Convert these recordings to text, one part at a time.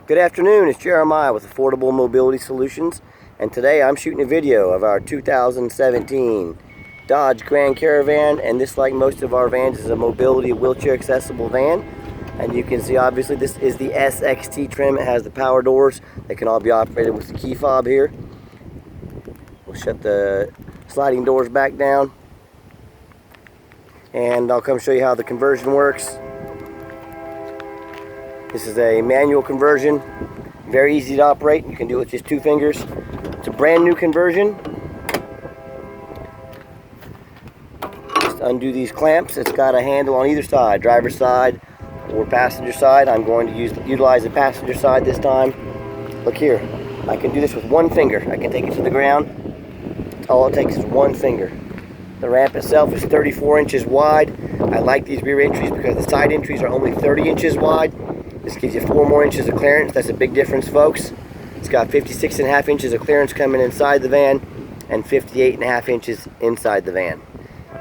Good afternoon, it's Jeremiah with Affordable Mobility Solutions, and today I'm shooting a video of our 2017 Dodge Grand Caravan, and this, like most of our vans, is a mobility wheelchair accessible van. And you can see obviously this is the SXT trim. It has the power doors that can all be operated with the key fob here. We'll shut the sliding doors back down, and I'll come show you how the conversion works. This is a manual conversion, very easy to operate. You can do it with just 2 fingers. It's a brand new conversion. Just undo these clamps. It's got a handle on either side, driver's side or passenger side. I'm going to utilize the passenger side this time. Look here, I can do this with 1 finger. I can take it to the ground. All it takes is 1 finger. The ramp itself is 34 inches wide. I like these rear entries because the side entries are only 30 inches wide. This gives you 4 more inches of clearance. That's a big difference, folks. It's got 56.5 inches of clearance coming inside the van and 58.5 inches inside the van.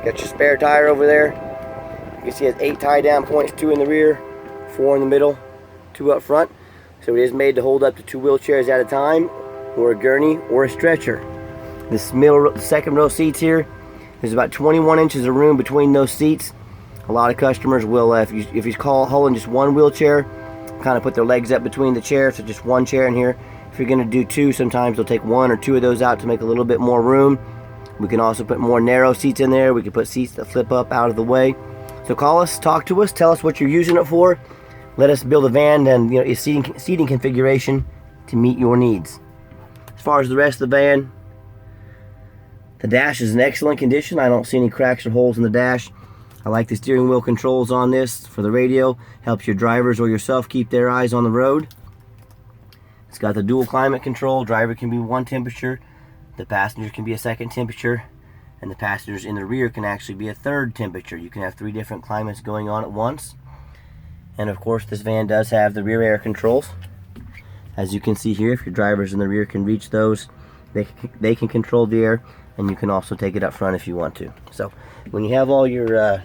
Got your spare tire over there. You can see it has 8 tie down points, 2 in the rear, 4 in the middle, 2 up front. So it is made to hold up to 2 wheelchairs at a time, or a gurney, or a stretcher. This second row seats here, there's about 21 inches of room between those seats. A lot of customers will, if you call hauling just 1 wheelchair, kind of put their legs up between the chairs, so just 1 chair in here. If you're going to do 2, sometimes they'll take 1 or 2 of those out to make a little bit more room. We can also put more narrow seats in there. We can put seats that flip up out of the way. So call us, talk to us, tell us what you're using it for. Let us build a van and a seating configuration to meet your needs. As far as the rest of the van, the dash is in excellent condition. I don't see any cracks or holes in the dash. I like the steering wheel controls on this for the radio. Helps your drivers or yourself keep their eyes on the road. It's got the dual climate control. Driver can be 1 temperature. The passenger can be a 2nd temperature. And the passengers in the rear can actually be a 3rd temperature. You can have 3 different climates going on at once. And of course, this van does have the rear air controls. As you can see here, if your drivers in the rear can reach those, they can control the air. And you can also take it up front if you want to. So when you have all your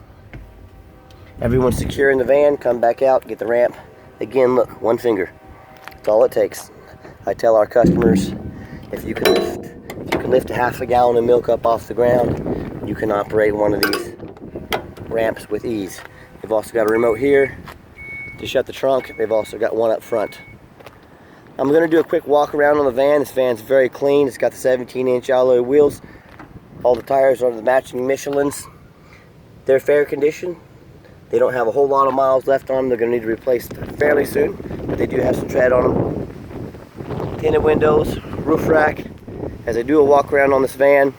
everyone secure in the van, come back out, get the ramp. Again, look, 1 finger. That's all it takes. I tell our customers, if you can lift a half a gallon of milk up off the ground, you can operate one of these ramps with ease. They've also got a remote here to shut the trunk. They've also got one up front. I'm going to do a quick walk around on the van. This van's very clean. It's got the 17-inch alloy wheels. All the tires are the matching Michelins. They're fair condition. They don't have a whole lot of miles left on them. They're going to need to be replaced fairly soon, but they do have some tread on them. Tinted windows, roof rack. As I do a walk around on this van,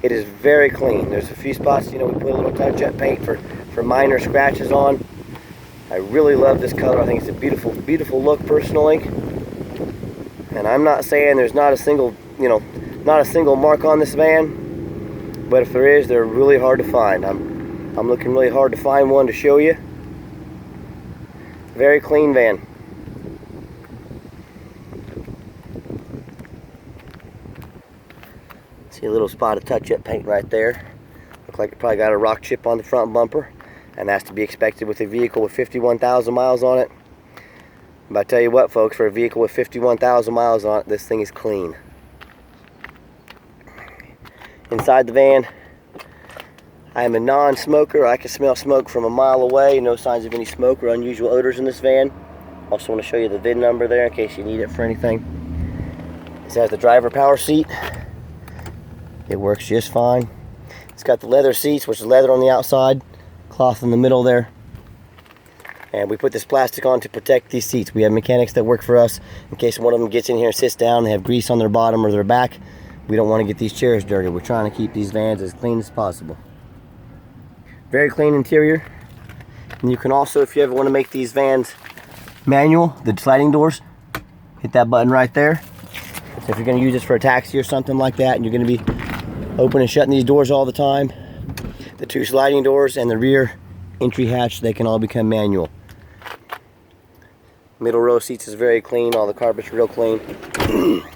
it is very clean. There's a few spots, we put a little touch-up paint for minor scratches on. I really love this color. I think it's a beautiful, beautiful look personally. And I'm not saying there's not a single, not a single mark on this van, but if there is, they're really hard to find. I'm looking really hard to find one to show you. Very clean van. See a little spot of touch-up paint right there. Looks like it probably got a rock chip on the front bumper, and that's to be expected with a vehicle with 51,000 miles on it. But I tell you what, folks, for a vehicle with 51,000 miles on it, this thing is clean. Inside the van, I am a non-smoker. I can smell smoke from a mile away. No signs of any smoke or unusual odors in this van. Also want to show you the VIN number there in case you need it for anything. This has the driver power seat. It works just fine. It's got the leather seats, which is leather on the outside, cloth in the middle there. And we put this plastic on to protect these seats. We have mechanics that work for us in case one of them gets in here and sits down. They have grease on their bottom or their back. We don't want to get these chairs dirty. We're trying to keep these vans as clean as possible. Very clean interior. And you can also, if you ever want to make these vans manual, the sliding doors, hit that button right there. So if you're going to use this for a taxi or something like that, and you're going to be opening and shutting these doors all the time, the 2 sliding doors and the rear entry hatch, they can all become manual. Middle row seats is very clean. All the carpet's real clean.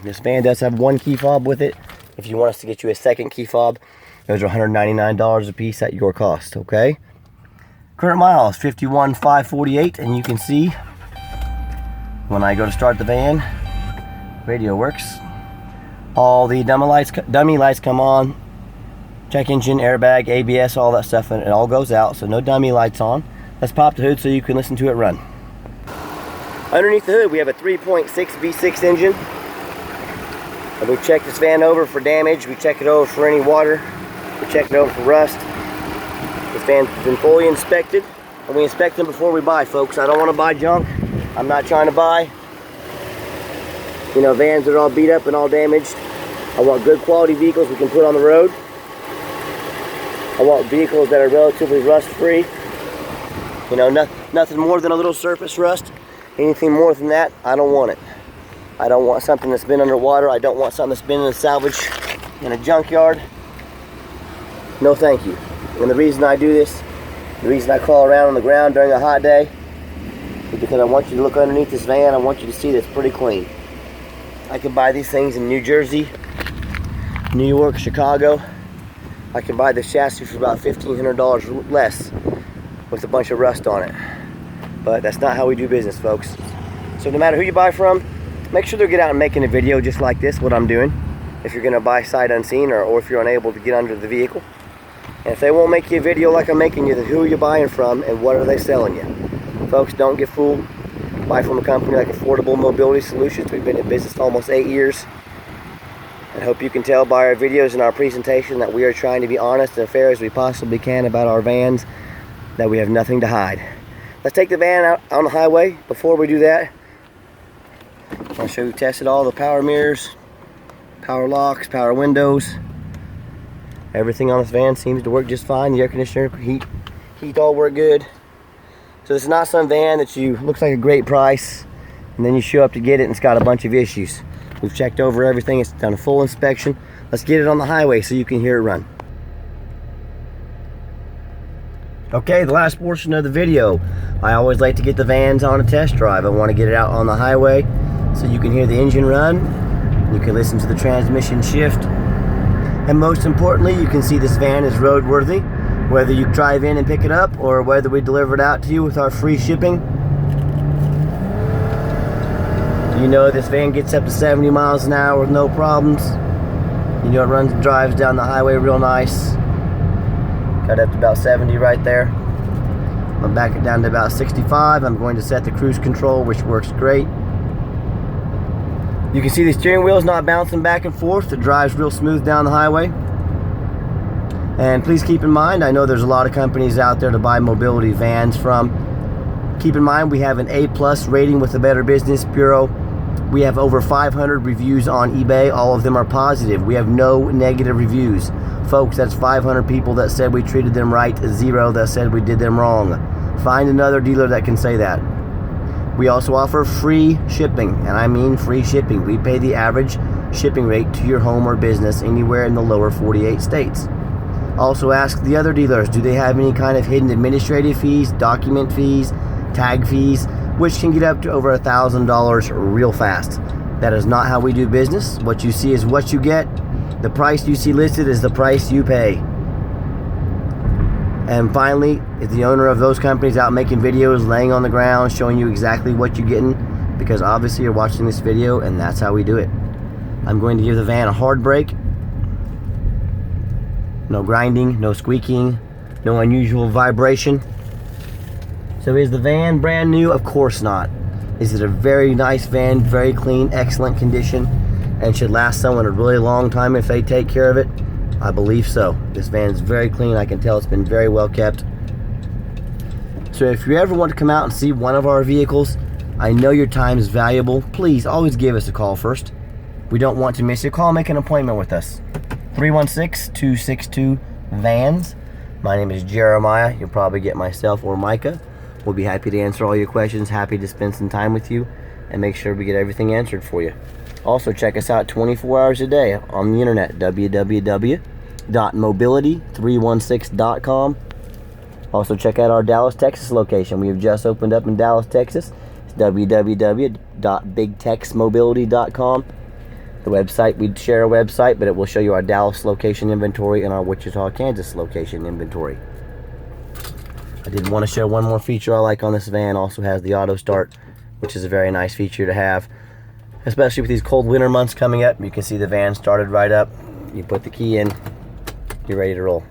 This van does have 1 key fob with it. If you want us to get you a 2nd key fob, those are $199 a piece at your cost, okay? Current miles, 51,548, and you can see When I go to start the van, radio works. All the dummy lights come on. Check engine, airbag, ABS, all that stuff, and it all goes out, so no dummy lights on. Let's pop the hood so you can listen to it run. Underneath the hood, we have a 3.6 V6 engine. And we check this van over for damage. We check it over for any water. We check it over for rust. This van's been fully inspected, and we inspect them before we buy, folks. I don't want to buy junk. I'm not trying to buy, vans that are all beat up and all damaged. I want good quality vehicles we can put on the road. I want vehicles that are relatively rust-free. Nothing more than a little surface rust. Anything more than that, I don't want it. I don't want something that's been underwater. I don't want something that's been in a salvage in a junkyard. No thank you. And the reason I do this, the reason I crawl around on the ground during a hot day, is because I want you to look underneath this van. I want you to see that it's pretty clean. I can buy these things in New Jersey, New York, Chicago. I can buy this chassis for about $1,500 less with a bunch of rust on it. But that's not how we do business, folks. So no matter who you buy from, make sure they get out and making a video just like this, what I'm doing. If you're gonna buy sight unseen, or if you're unable to get under the vehicle. And if they won't make you a video like I'm making you, then who are you buying from and what are they selling you? Folks, don't get fooled. Buy from a company like Affordable Mobility Solutions. We've been in business almost 8 years. I hope you can tell by our videos and our presentation that we are trying to be honest and fair as we possibly can about our vans, that we have nothing to hide. Let's take the van out on the highway. Before we do that, I'll show you tested all the power mirrors, power locks, power windows. Everything on this van seems to work just fine. The air conditioner, heat all work good. So this is not some van that looks like a great price and then you show up to get it and it's got a bunch of issues. We've checked over everything. It's done a full inspection. Let's get it on the highway so you can hear it run. Okay, the last portion of the video. I always like to get the vans on a test drive. I want to get it out on the highway so you can hear the engine run. You can listen to the transmission shift. And most importantly, you can see this van is roadworthy. Whether you drive in and pick it up or whether we deliver it out to you with our free shipping. This van gets up to 70 miles an hour with no problems. It runs and drives down the highway real nice. Got up to about 70 right there. I'm gonna back it down to about 65. I'm going to set the cruise control, which works great. You can see the steering wheel's not bouncing back and forth. It drives real smooth down the highway. And please keep in mind, I know there's a lot of companies out there to buy mobility vans from. Keep in mind, we have an A+ rating with the Better Business Bureau. We have over 500 reviews on eBay. All of them are positive. We have no negative reviews. Folks, that's 500 people that said we treated them right, 0 that said we did them wrong. Find another dealer that can say that. We also offer free shipping, and I mean free shipping. We pay the average shipping rate to your home or business anywhere in the lower 48 states. Also ask the other dealers, do they have any kind of hidden administrative fees, document fees, tag fees, which can get up to over $1,000 real fast. That is not how we do business. What you see is what you get. The price you see listed is the price you pay. And finally, is the owner of those companies out making videos, laying on the ground, showing you exactly what you're getting? Because obviously you're watching this video and that's how we do it. I'm going to give the van a hard brake. No grinding, no squeaking, no unusual vibration. So is the van brand new? Of course not. Is it a very nice van, very clean, excellent condition, and should last someone a really long time if they take care of it? I believe so. This van is very clean. I can tell it's been very well kept. So if you ever want to come out and see one of our vehicles, I know your time is valuable. Please always give us a call first. We don't want to miss you. Call, make an appointment with us. 316-262-VANS. My name is Jeremiah. You'll probably get myself or Micah. We'll be happy to answer all your questions, happy to spend some time with you and make sure we get everything answered for you. Also, check us out 24 hours a day on the internet, www.mobility316.com. Also, check out our Dallas, Texas location. We have just opened up in Dallas, Texas. It's www.bigtexmobility.com. The website, we'd share a website, but it will show you our Dallas location inventory and our Wichita, Kansas location inventory. I did want to show one more feature I like on this van. Also has the auto start which is a very nice feature to have, especially with these cold winter months coming up. You can see the van started right up. You put the key in, you're ready to roll.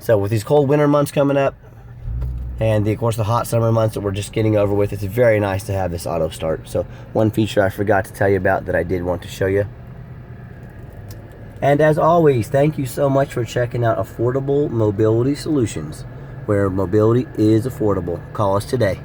So with these cold winter months coming up, and of course the hot summer months that we're just getting over with, it's very nice to have this auto start. So one feature I forgot to tell you about that I did want to show you. And as always, thank you so much for checking out Affordable Mobility Solutions, where mobility is affordable. Call us today.